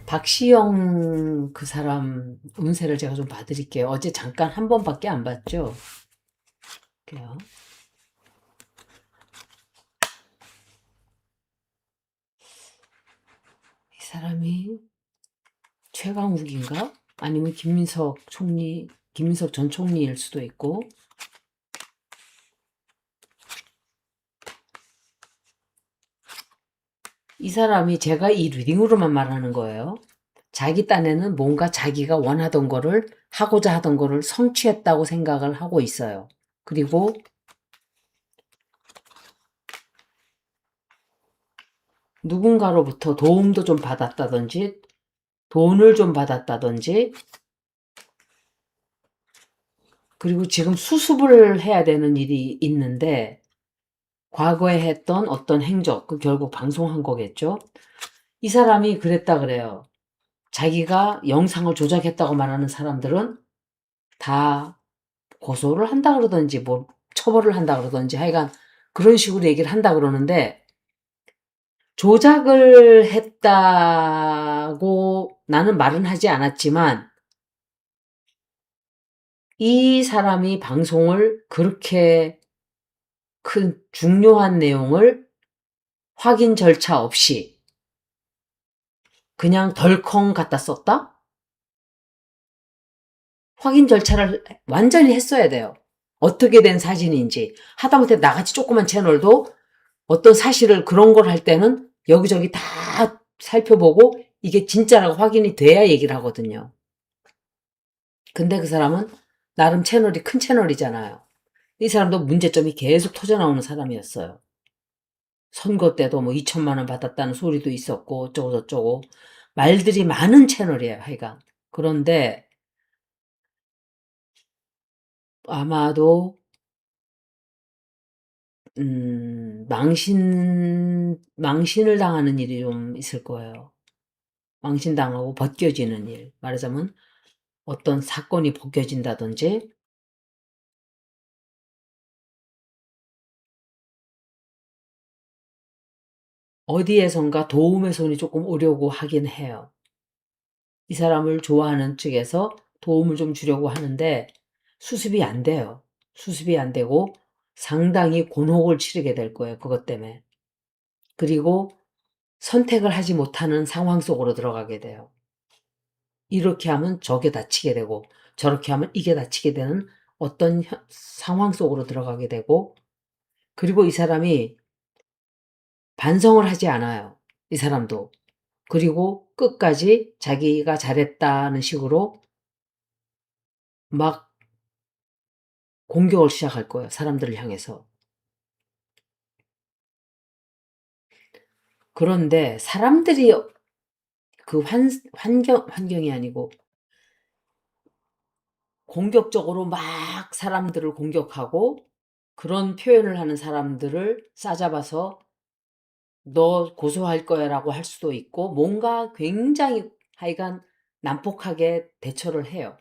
박시영 그 사람 운세를 제가 좀 봐드릴게요. 어제 잠깐 한 번밖에 안 봤죠? 그래요. 이 사람이 최강욱인가? 아니면 김민석 총리, 김민석 전 총리일 수도 있고, 이 사람이 제가 이 리딩으로만 말하는 거예요. 자기 딴에는 뭔가 자기가 원하던 거를, 하고자 하던 거를 성취했다고 생각을 하고 있어요. 그리고 누군가로부터 도움도 좀 받았다든지, 돈을 좀 받았다든지, 그리고 지금 수습을 해야 되는 일이 있는데, 과거에 했던 어떤 행적, 그 결국 방송한 거겠죠? 이 사람이 그랬다 그래요. 자기가 영상을 조작했다고 말하는 사람들은 다 고소를 한다 그러든지, 뭐, 처벌을 한다 그러든지, 하여간 그런 식으로 얘기를 한다 그러는데, 조작을 했다고 나는 말은 하지 않았지만, 이 사람이 방송을 그렇게 큰 중요한 내용을 확인 절차 없이 그냥 덜컹 갖다 썼다? 확인 절차를 완전히 했어야 돼요. 어떻게 된 사진인지. 하다못해 나같이 조그만 채널도 어떤 사실을 그런 걸 할 때는 여기저기 다 살펴보고 이게 진짜라고 확인이 돼야 얘기를 하거든요. 근데 그 사람은 나름 채널이 큰 채널이잖아요. 이 사람도 문제점이 계속 터져나오는 사람이었어요. 선거 때도 뭐 2천만 원 받았다는 소리도 있었고 어쩌고 저쩌고 말들이 많은 채널이에요, 하여간. 그런데 아마도 망신을 당하는 일이 좀 있을 거예요. 망신당하고 벗겨지는 일. 말하자면 어떤 사건이 벗겨진다든지 어디에선가 도움의 손이 조금 오려고 하긴 해요. 이 사람을 좋아하는 측에서 도움을 좀 주려고 하는데 수습이 안 돼요. 수습이 안 되고 상당히 곤혹을 치르게 될 거예요. 그것 때문에. 그리고 선택을 하지 못하는 상황 속으로 들어가게 돼요. 이렇게 하면 저게 다치게 되고 저렇게 하면 이게 다치게 되는 어떤 상황 속으로 들어가게 되고, 그리고 이 사람이 반성을 하지 않아요. 이 사람도. 그리고 끝까지 자기가 잘했다는 식으로 막 공격을 시작할 거예요. 사람들을 향해서. 그런데 사람들이 그 환경이 아니고 공격적으로 막 사람들을 공격하고 그런 표현을 하는 사람들을 싸잡아서 너 고소할 거야라고 할 수도 있고 뭔가 굉장히 하여간 난폭하게 대처를 해요.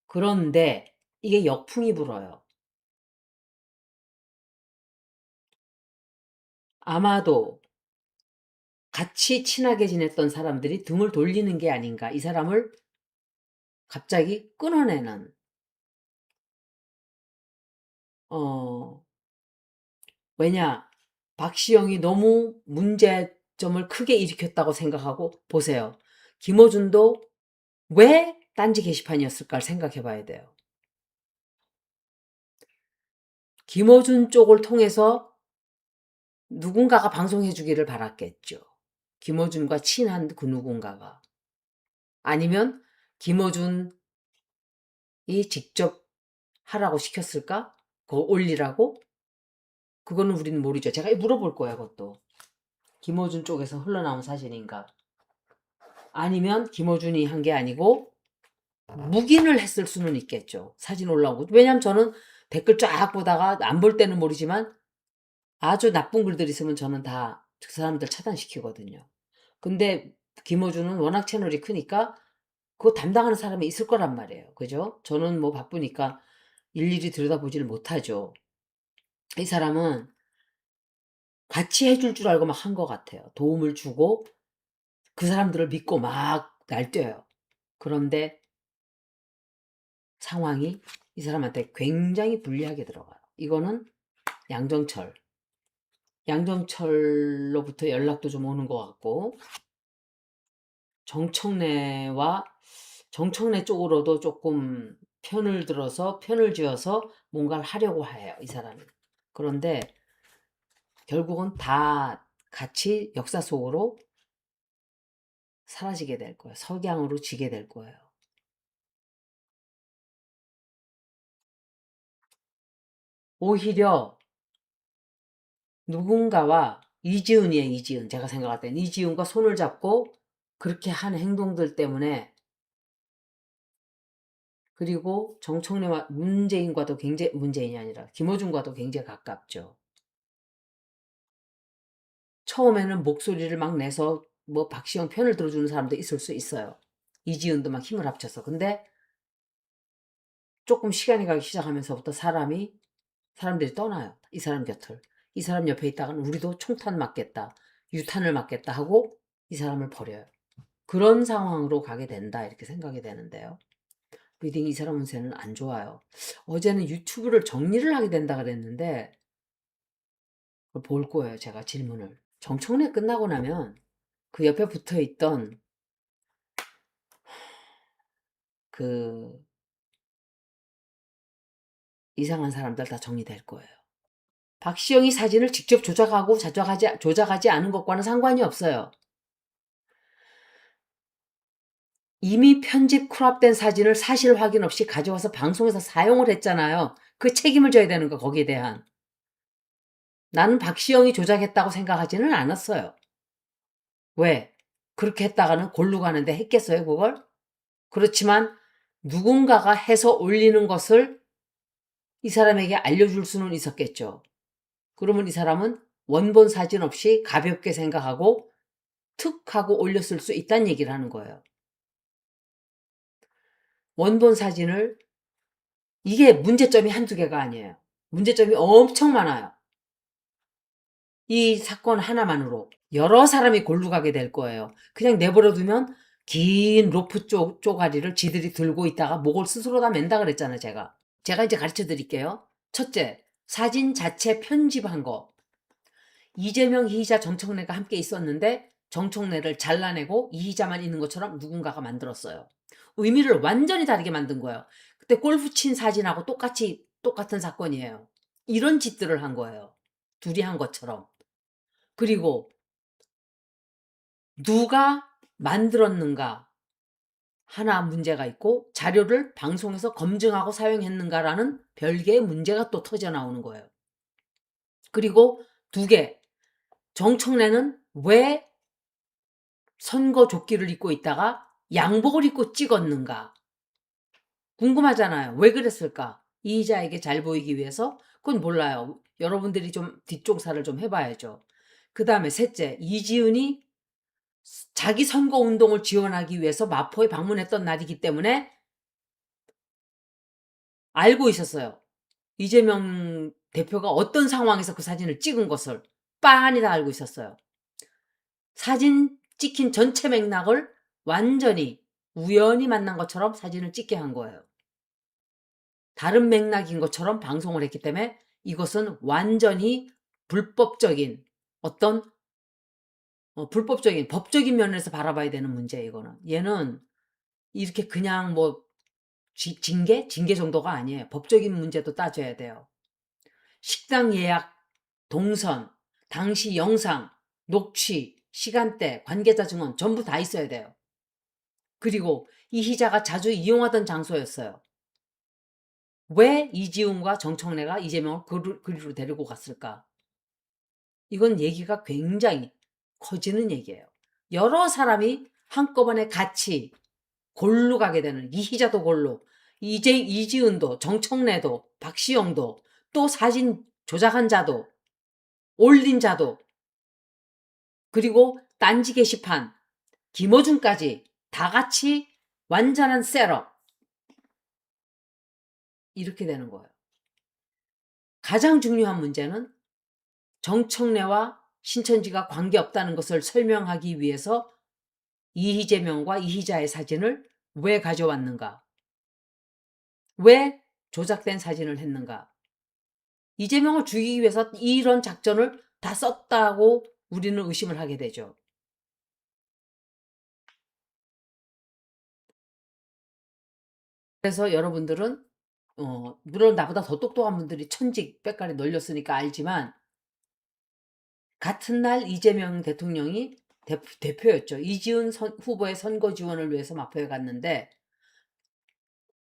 그런데 이게 역풍이 불어요. 아마도 같이 친하게 지냈던 사람들이 등을 돌리는 게 아닌가. 이 사람을 갑자기 끊어내는, 어, 왜냐, 박시영이 너무 문제점을 크게 일으켰다고 생각하고, 보세요. 김어준도 왜 딴지 게시판이었을까를 생각해 봐야 돼요. 김어준 쪽을 통해서 누군가가 방송해 주기를 바랐겠죠. 김어준과 친한 그 누군가가. 아니면 김어준이 직접 하라고 시켰을까? 그거 올리라고? 그거는 우리는 모르죠. 제가 물어볼 거야, 그것도. 김어준 쪽에서 흘러나온 사실인가? 아니면 김어준이 한 게 아니고 묵인을 했을 수는 있겠죠. 사진 올라오고. 왜냐면 저는 댓글 쫙 보다가 안 볼 때는 모르지만 아주 나쁜 글들 있으면 저는 다 그 사람들 차단시키거든요. 근데 김어준은 워낙 채널이 크니까 그거 담당하는 사람이 있을 거란 말이에요. 그죠? 저는 뭐 바쁘니까 일일이 들여다보지를 못하죠. 이 사람은 같이 해줄 줄 알고 막 한 것 같아요. 도움을 주고 그 사람들을 믿고 막 날뛰어요. 그런데 상황이 이 사람한테 굉장히 불리하게 들어가요. 이거는 양정철로부터 연락도 좀 오는 것 같고, 정청래 쪽으로도 조금 편을 지어서 뭔가를 하려고 해요, 이 사람이. 그런데 결국은 다 같이 역사 속으로 사라지게 될 거예요. 석양으로 지게 될 거예요. 오히려 누군가와 이지은이에요, 이지은. 제가 생각할 땐 이지은과 손을 잡고 그렇게 한 행동들 때문에, 그리고 정청래와 문재인과도 굉장히, 문재인이 아니라 김어준과도 굉장히 가깝죠. 처음에는 목소리를 막 내서 뭐 박시영 편을 들어주는 사람도 있을 수 있어요. 이지은도 막 힘을 합쳐서. 근데 조금 시간이 가기 시작하면서부터 사람들이 떠나요. 이 사람 곁을. 이 사람 옆에 있다가는 우리도 총탄 맞겠다, 유탄을 맞겠다 하고 이 사람을 버려요. 그런 상황으로 가게 된다, 이렇게 생각이 되는데요. 리딩 이 사람 운세는 안 좋아요. 어제는 유튜브를 정리를 하게 된다 그랬는데 볼 거예요, 제가 질문을. 정청래 끝나고 나면 그 옆에 붙어 있던 그 이상한 사람들 다 정리될 거예요. 박시영이 사진을 직접 조작하고 조작하지 않은 것과는 상관이 없어요. 이미 편집 쿨압된 사진을 사실 확인 없이 가져와서 방송에서 사용을 했잖아요. 그 책임을 져야 되는 거, 거기에 대한. 나는 박시영이 조작했다고 생각하지는 않았어요. 왜? 그렇게 했다가는 골로 가는데 했겠어요, 그걸? 그렇지만 누군가가 해서 올리는 것을 이 사람에게 알려줄 수는 있었겠죠. 그러면 이 사람은 원본 사진 없이 가볍게 생각하고 툭 하고 올렸을 수 있다는 얘기를 하는 거예요. 원본 사진을, 이게 문제점이 한두 개가 아니에요. 문제점이 엄청 많아요. 이 사건 하나만으로 여러 사람이 골로 가게 될 거예요. 그냥 내버려 두면 긴 로프 쪼가리를 지들이 들고 있다가 목을 스스로 다 맨다 그랬잖아요, 제가 이제 가르쳐 드릴게요. 첫째, 사진 자체 편집한 거. 이재명, 이희자, 정청래가 함께 있었는데 정청래를 잘라내고 이희자만 있는 것처럼 누군가가 만들었어요. 의미를 완전히 다르게 만든 거예요. 그때 골프 친 사진하고 똑같은 사건이에요. 이런 짓들을 한 거예요. 둘이 한 것처럼. 그리고 누가 만들었는가 하나 문제가 있고, 자료를 방송에서 검증하고 사용했는가라는 별개의 문제가 또 터져 나오는 거예요. 그리고 두 개, 정청래는 왜 선거 조끼를 입고 있다가 양복을 입고 찍었는가 궁금하잖아요. 왜 그랬을까? 이의자에게 잘 보이기 위해서? 그건 몰라요. 여러분들이 좀 뒷조사를 좀 해봐야죠. 그 다음에 셋째, 이지은이 자기 선거 운동을 지원하기 위해서 마포에 방문했던 날이기 때문에 알고 있었어요. 이재명 대표가 어떤 상황에서 그 사진을 찍은 것을 빤히 다 알고 있었어요. 사진 찍힌 전체 맥락을 완전히 우연히 만난 것처럼 사진을 찍게 한 거예요. 다른 맥락인 것처럼 방송을 했기 때문에 이것은 완전히 불법적인 어떤 불법적인 법적인 면에서 바라봐야 되는 문제예요. 이거는 얘는 이렇게 그냥 뭐 징계 정도가 아니에요. 법적인 문제도 따져야 돼요. 식당 예약, 동선, 당시 영상, 녹취, 시간대, 관계자 증언 전부 다 있어야 돼요. 그리고 이희자가 자주 이용하던 장소였어요. 왜 이지훈과 정청래가 이재명을 그리로 데리고 갔을까? 이건 얘기가 굉장히 커지는 얘기예요. 여러 사람이 한꺼번에 같이 골로 가게 되는, 이희자도 골로, 이지은도, 정청래도, 박시영도, 또 사진 조작한 자도, 올린 자도, 그리고 딴지 게시판, 김어준까지 다 같이 완전한 셋업, 이렇게 되는 거예요. 가장 중요한 문제는 정청래와 신천지가 관계없다는 것을 설명하기 위해서 이재명과 이희자의 사진을 왜 가져왔는가? 왜 조작된 사진을 했는가? 이재명을 죽이기 위해서 이런 작전을 다 썼다고 우리는 의심을 하게 되죠. 그래서 여러분들은 물론 나보다 더 똑똑한 분들이 천직 빽깔이 널렸으니까 알지만 같은 날 이재명 대통령이 대표였죠. 이지은 후보의 선거 지원을 위해서 마포에 갔는데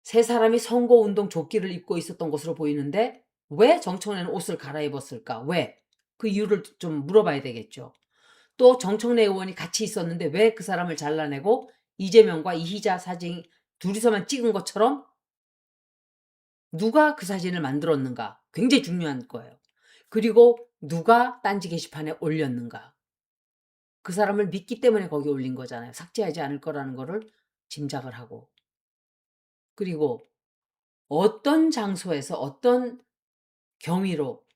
세 사람이 선거운동 조끼를 입고 있었던 것으로 보이는데 왜 정청래는 옷을 갈아입었을까? 왜? 그 이유를 좀 물어봐야 되겠죠. 또 정청래 의원이 같이 있었는데 왜 그 사람을 잘라내고 이재명과 이희자 사진 둘이서만 찍은 것처럼 누가 그 사진을 만들었는가? 굉장히 중요한 거예요. 그리고 누가 딴지 게시판에 올렸는가? 그 사람을 믿기 때문에 거기 올린 거잖아요. 삭제하지 않을 거라는 거를 짐작을 하고. 그리고 어떤 장소에서 어떤 경위로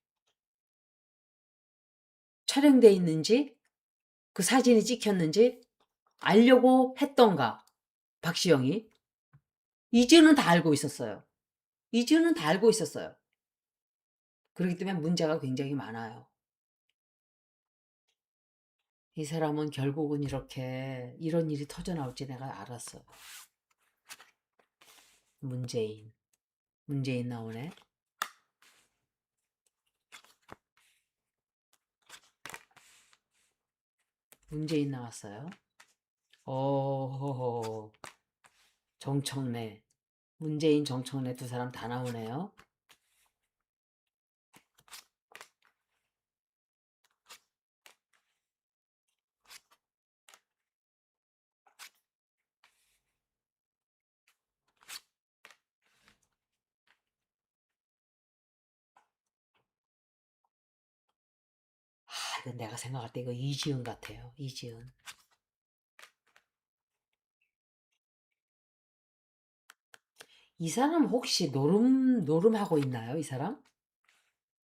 촬영돼 있는지 그 사진이 찍혔는지 알려고 했던가. 박시영이. 이지은은 다 알고 있었어요. 이지은은 다 알고 있었어요. 그렇기 때문에 문제가 굉장히 많아요. 이 사람은 결국은 이렇게 이런 일이 터져 나올지 내가 알았어요. 문재인. 문재인 나오네. 문재인 나왔어요. 어, 정청래. 문재인, 정청래 두 사람 다 나오네요. 이건 내가 생각할 때 이거 이지은 같아요. 이지은. 이 사람 혹시 노름하고 있나요? 이 사람?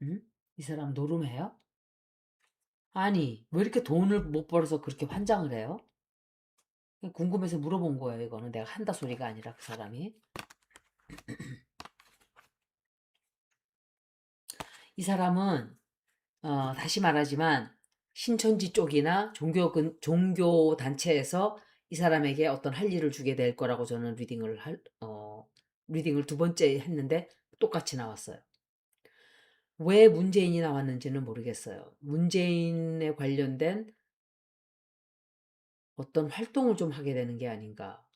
응? 이 사람 노름해요? 아니, 왜 이렇게 돈을 못 벌어서 그렇게 환장을 해요? 궁금해서 물어본 거예요. 이거는 내가 한다 소리가 아니라 그 사람이. 이 사람은 다시 말하지만 신천지 쪽이나 종교 단체에서 이 사람에게 어떤 할 일을 주게 될 거라고 저는 리딩을 두 번째 했는데 똑같이 나왔어요. 왜 문재인이 나왔는지는 모르겠어요. 문재인에 관련된 어떤 활동을 좀 하게 되는 게 아닌가.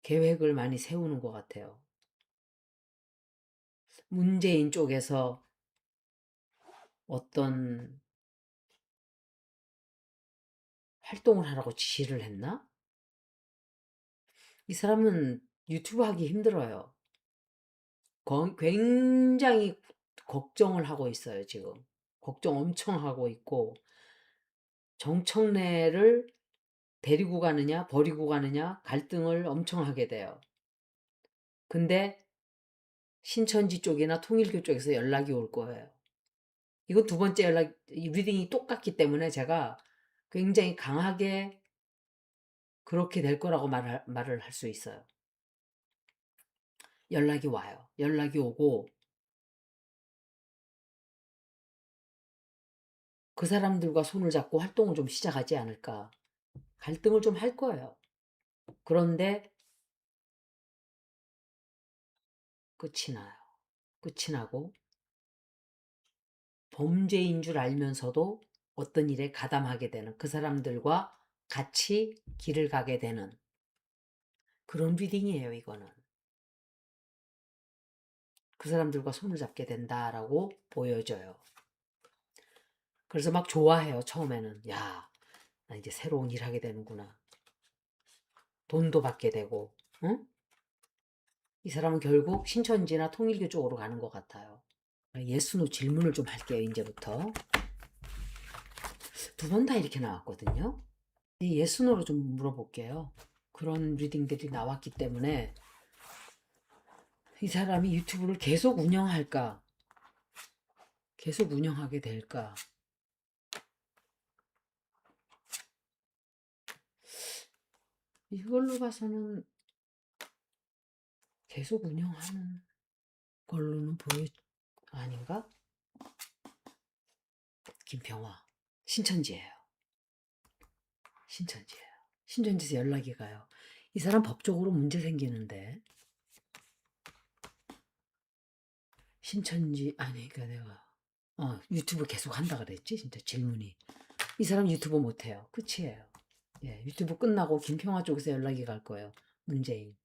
계획을 많이 세우는 것 같아요. 문재인 쪽에서 어떤 활동을 하라고 지시를 했나? 이 사람은 유튜브 하기 힘들어요. 굉장히 걱정을 하고 있어요, 지금. 걱정 엄청 하고 있고, 정청래를 데리고 가느냐, 버리고 가느냐, 갈등을 엄청 하게 돼요. 근데 신천지 쪽이나 통일교 쪽에서 연락이 올 거예요. 이거 두 번째 리딩이 똑같기 때문에 제가 굉장히 강하게 그렇게 될 거라고 말을 할 수 있어요. 연락이 와요. 연락이 오고, 그 사람들과 손을 잡고 활동을 좀 시작하지 않을까. 갈등을 좀 할 거예요. 그런데 끝이 나요. 끝이 나고 범죄인 줄 알면서도 어떤 일에 가담하게 되는 그 사람들과 같이 길을 가게 되는 그런 리딩이에요, 이거는. 그 사람들과 손을 잡게 된다라고 보여져요. 그래서 막 좋아해요, 처음에는. 야, 나 이제 새로운 일 하게 되는구나. 돈도 받게 되고, 응? 이 사람은 결국 신천지나 통일교 쪽으로 가는 것 같아요. 예스노 질문을 좀 할게요, 이제부터. 두 번 다 이렇게 나왔거든요. 이 예스노로 좀 물어볼게요. 그런 리딩들이 나왔기 때문에 이 사람이 유튜브를 계속 운영할까? 계속 운영하게 될까? 이걸로 봐서는 계속 운영하는 걸로는 아닌가? 김평화. 신천지예요. 신천지예요. 신천지에서 연락이 가요. 이 사람 법적으로 문제 생기는데. 신천지 아니 그러니까 내가 유튜브 계속 한다 그랬지 진짜 질문이. 이 사람 유튜브 못해요. 끝이에요. 예, 유튜브 끝나고 김평화 쪽에서 연락이 갈 거예요. 문재인.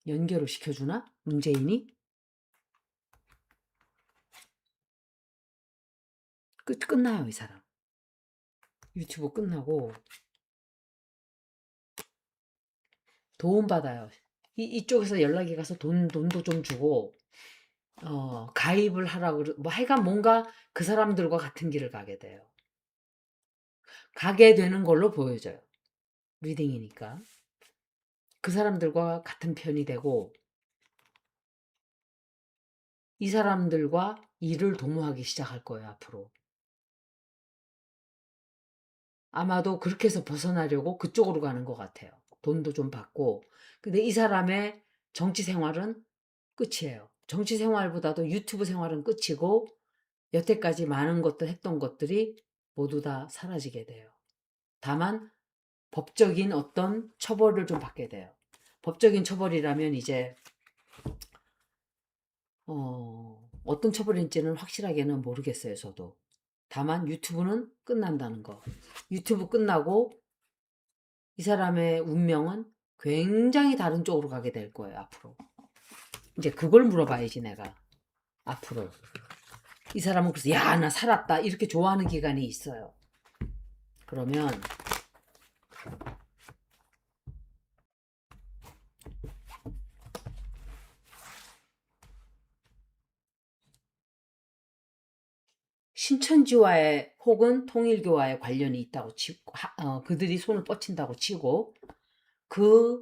연결을 시켜주나? 문재인이? 끝나요, 이 사람. 유튜브 끝나고 도움받아요. 이쪽에서 연락이 가서 돈도 좀 주고, 가입을 하라고, 뭐 하여간 뭔가 그 사람들과 같은 길을 가게 돼요. 가게 되는 걸로 보여져요. 리딩이니까. 그 사람들과 같은 편이 되고, 이 사람들과 일을 도모하기 시작할 거예요, 앞으로. 아마도 그렇게 해서 벗어나려고 그쪽으로 가는 것 같아요. 돈도 좀 받고. 근데 이 사람의 정치 생활은 끝이에요. 정치 생활보다도 유튜브 생활은 끝이고, 여태까지 많은 것들 했던 것들이 모두 다 사라지게 돼요. 다만, 법적인 어떤 처벌을 좀 받게 돼요. 법적인 처벌이라면 이제, 어떤 처벌인지는 확실하게는 모르겠어요, 저도. 다만 유튜브는 끝난다는 거. 유튜브 끝나고 이 사람의 운명은 굉장히 다른 쪽으로 가게 될 거예요, 앞으로. 이제 그걸 물어봐야지, 내가. 앞으로. 이 사람은 그래서, 야, 나 살았다. 이렇게 좋아하는 기간이 있어요. 그러면, 신천지와의 혹은 통일교와의 관련이 있다고 치고, 그들이 손을 뻗친다고 치고, 그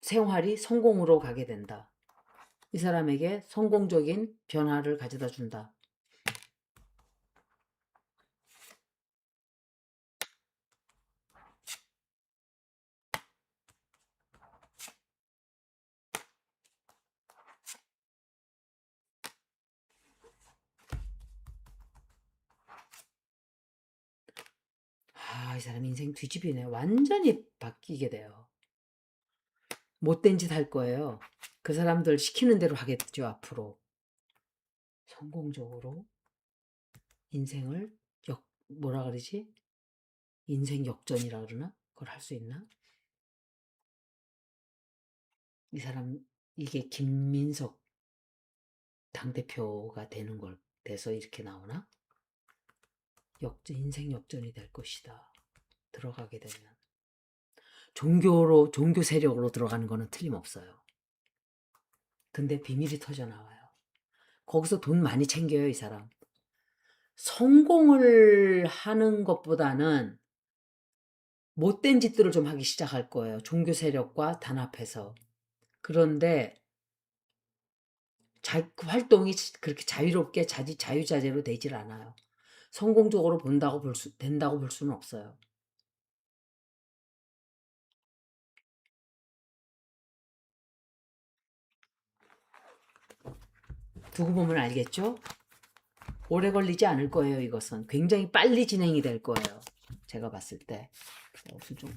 생활이 성공으로 가게 된다. 이 사람에게 성공적인 변화를 가져다 준다. 이 사람 인생 뒤집이네. 완전히 바뀌게 돼요. 못된 짓 할 거예요. 그 사람들 시키는 대로 하겠죠, 앞으로. 성공적으로 인생을 뭐라 그러지? 인생 역전이라 그러나? 그걸 할 수 있나? 이 사람, 이게 김민석 당대표가 되는 걸, 돼서 이렇게 나오나? 인생 역전이 될 것이다. 들어가게 되면. 종교 세력으로 들어가는 거는 틀림없어요. 근데 비밀이 터져 나와요. 거기서 돈 많이 챙겨요, 이 사람. 성공을 하는 것보다는 못된 짓들을 좀 하기 시작할 거예요. 종교 세력과 단합해서. 그런데 그 활동이 그렇게 자유롭게 자유자재로 되질 않아요. 성공적으로 된다고 볼 수는 없어요. 두고 보면 알겠죠? 오래 걸리지 않을 거예요, 이것은. 굉장히 빨리 진행이 될 거예요. 제가 봤을 때. 무슨 좀.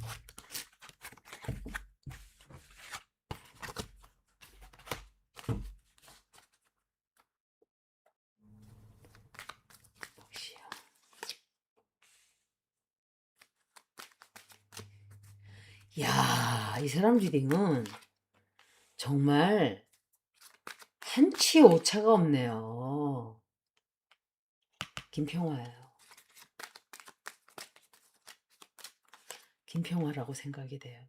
야, 이 사람 리딩은 정말 한치 오차가 없네요. 김평화예요. 김평화라고 생각이 돼요.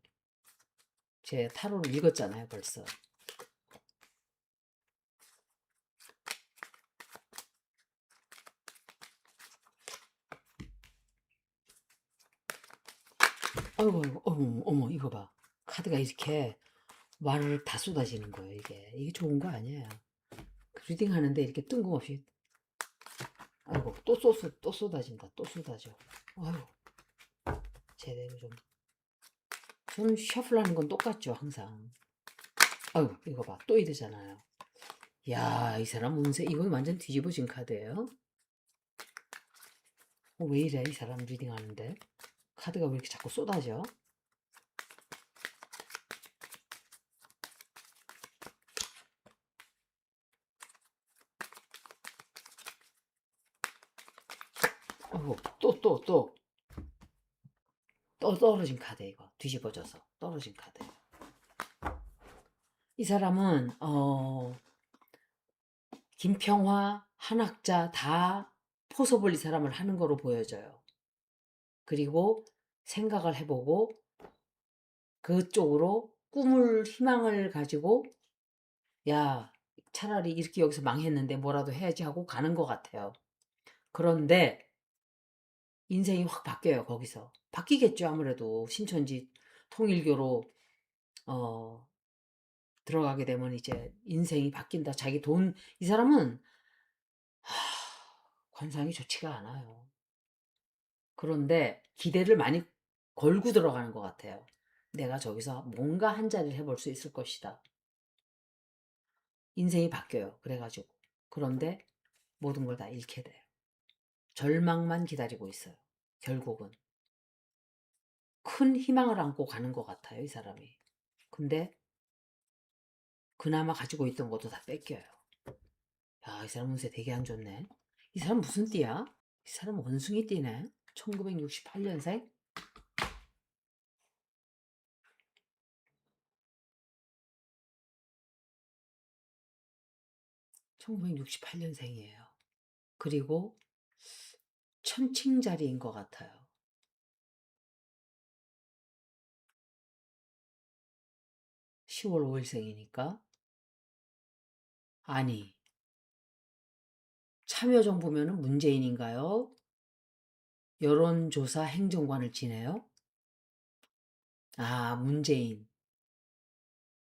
제 타로를 읽었잖아요, 벌써. 아이고, 아이고, 어머, 이거 봐. 카드가 이렇게 와르르 다 쏟아지는 거예요, 이게. 이게 좋은 거 아니에요. 리딩 하는데 이렇게 뜬금없이. 아이고, 또 쏟아진다, 또 쏟아져. 아이고. 제대로 좀. 저는 셔플하는 건 똑같죠, 항상. 아유, 이거 봐. 또 이러잖아요. 야, 이 사람 운세, 이건 완전 뒤집어진 카드예요. 왜 이래, 이 사람 리딩하는데? 카드가 왜 이렇게 자꾸 쏟아져? 아이고, 또 떨어진 카드, 이거. 뒤집어져서 떨어진 카드. 이 사람은, 김평화, 한학자 다 포섭을 이 사람을 하는 거로 보여져요. 그리고 생각을 해보고 그쪽으로 꿈을, 희망을 가지고, 야, 차라리 이렇게 여기서 망했는데 뭐라도 해야지 하고 가는 것 같아요. 그런데 인생이 확 바뀌어요, 거기서. 바뀌겠죠, 아무래도. 신천지 통일교로, 어, 들어가게 되면 이제 인생이 바뀐다. 자기 돈, 이 사람은, 관상이 좋지가 않아요. 그런데 기대를 많이 걸고 들어가는 것 같아요. 내가 저기서 뭔가 한 자리를 해볼 수 있을 것이다. 인생이 바뀌어요. 그래가지고. 그런데 모든 걸 다 잃게 돼요. 절망만 기다리고 있어요. 결국은. 큰 희망을 안고 가는 것 같아요, 이 사람이. 근데 그나마 가지고 있던 것도 다 뺏겨요. 야, 이 사람 운세 되게 안 좋네. 이 사람 무슨 띠야? 이 사람 원숭이 띠네. 1968년생? 1968년생이에요. 그리고 천칭자리인 것 같아요. 10월 5일생이니까. 아니, 참여정부면은 문재인인가요? 여론조사 행정관을 지내요? 아, 문재인.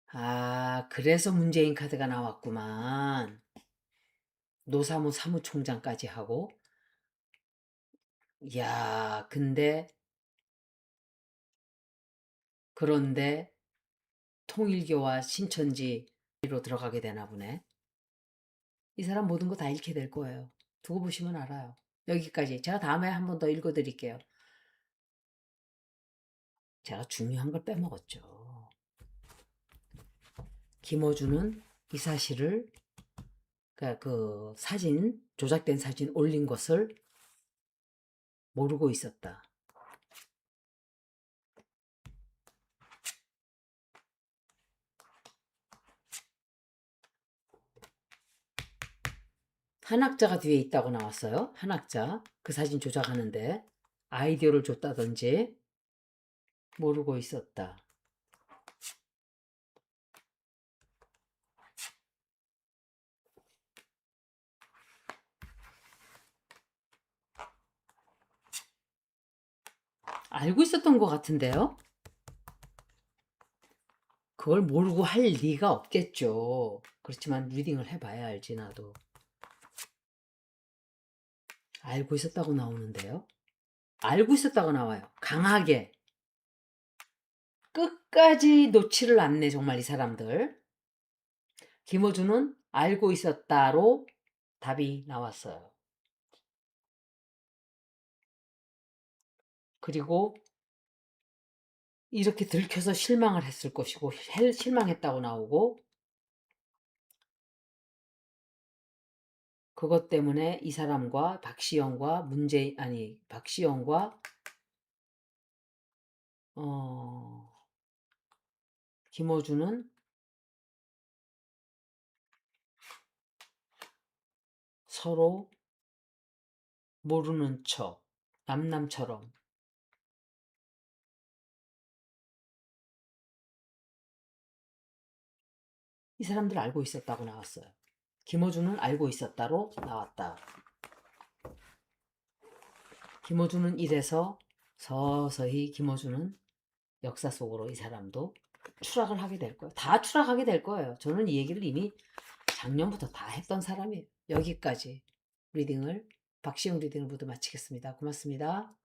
아, 그래서 문재인 카드가 나왔구만. 노사모 사무총장까지 하고. 야, 그런데 통일교와 신천지로 들어가게 되나 보네. 이 사람 모든 거 다 잃게 될 거예요. 두고 보시면 알아요. 여기까지. 제가 다음에 한 번 더 읽어드릴게요. 제가 중요한 걸 빼먹었죠. 김어준은 이 사실을, 그러니까 그 사진, 조작된 사진 올린 것을 모르고 있었다. 한학자가 뒤에 있다고 나왔어요. 한학자. 그 사진 조작하는데 아이디어를 줬다든지 모르고 있었다. 알고 있었던 것 같은데요? 그걸 모르고 할 리가 없겠죠. 그렇지만 리딩을 해봐야 알지, 나도. 알고 있었다고 나오는데요. 알고 있었다고 나와요. 강하게. 끝까지 놓지를 않네, 정말 이 사람들. 김어준은 알고 있었다로 답이 나왔어요. 그리고 이렇게 들켜서 실망을 했을 것이고, 실망했다고 나오고, 그것 때문에 이 사람과 박시영과 박시영과, 김어준은 서로 모르는 척, 남남처럼. 이 사람들 알고 있었다고 나왔어요. 김어준은 알고 있었다로 나왔다. 김어준은 이래서 서서히 김어준은 역사 속으로 이 사람도 추락을 하게 될 거예요. 다 추락하게 될 거예요. 저는 이 얘기를 이미 작년부터 다 했던 사람이에요. 여기까지 리딩을, 박시영 리딩을 모두 마치겠습니다. 고맙습니다.